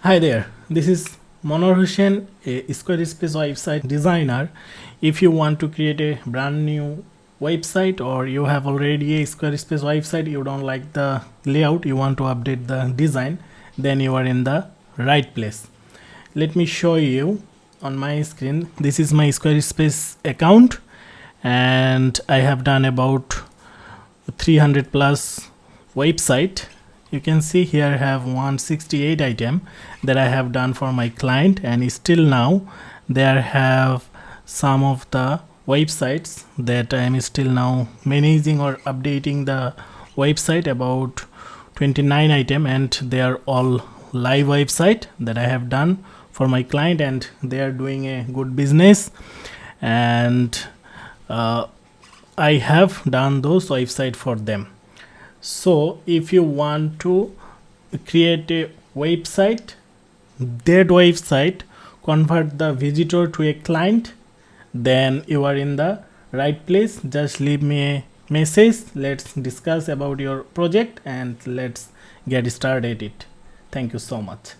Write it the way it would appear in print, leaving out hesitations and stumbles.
Hi there, this is Monor Hussain, a Squarespace website designer. If you want to create a brand new website or you have already a Squarespace website, you don't like the layout, you want to update the design, then you are in the right place. Let me show you on my screen. This is my Squarespace account and I have done about 300 plus website. You can see here I have 168 item that I have done for my client, and still now there have some of the websites that I am still now managing or updating the website, about 29 item, and they are all live website that I have done for my client, and they are doing a good business, and I have done those website for them. So if you want to create a website, that website convert the visitor to a client, then you are in the right place. Just leave me a message, let's discuss about your project and let's get started it. Thank you so much.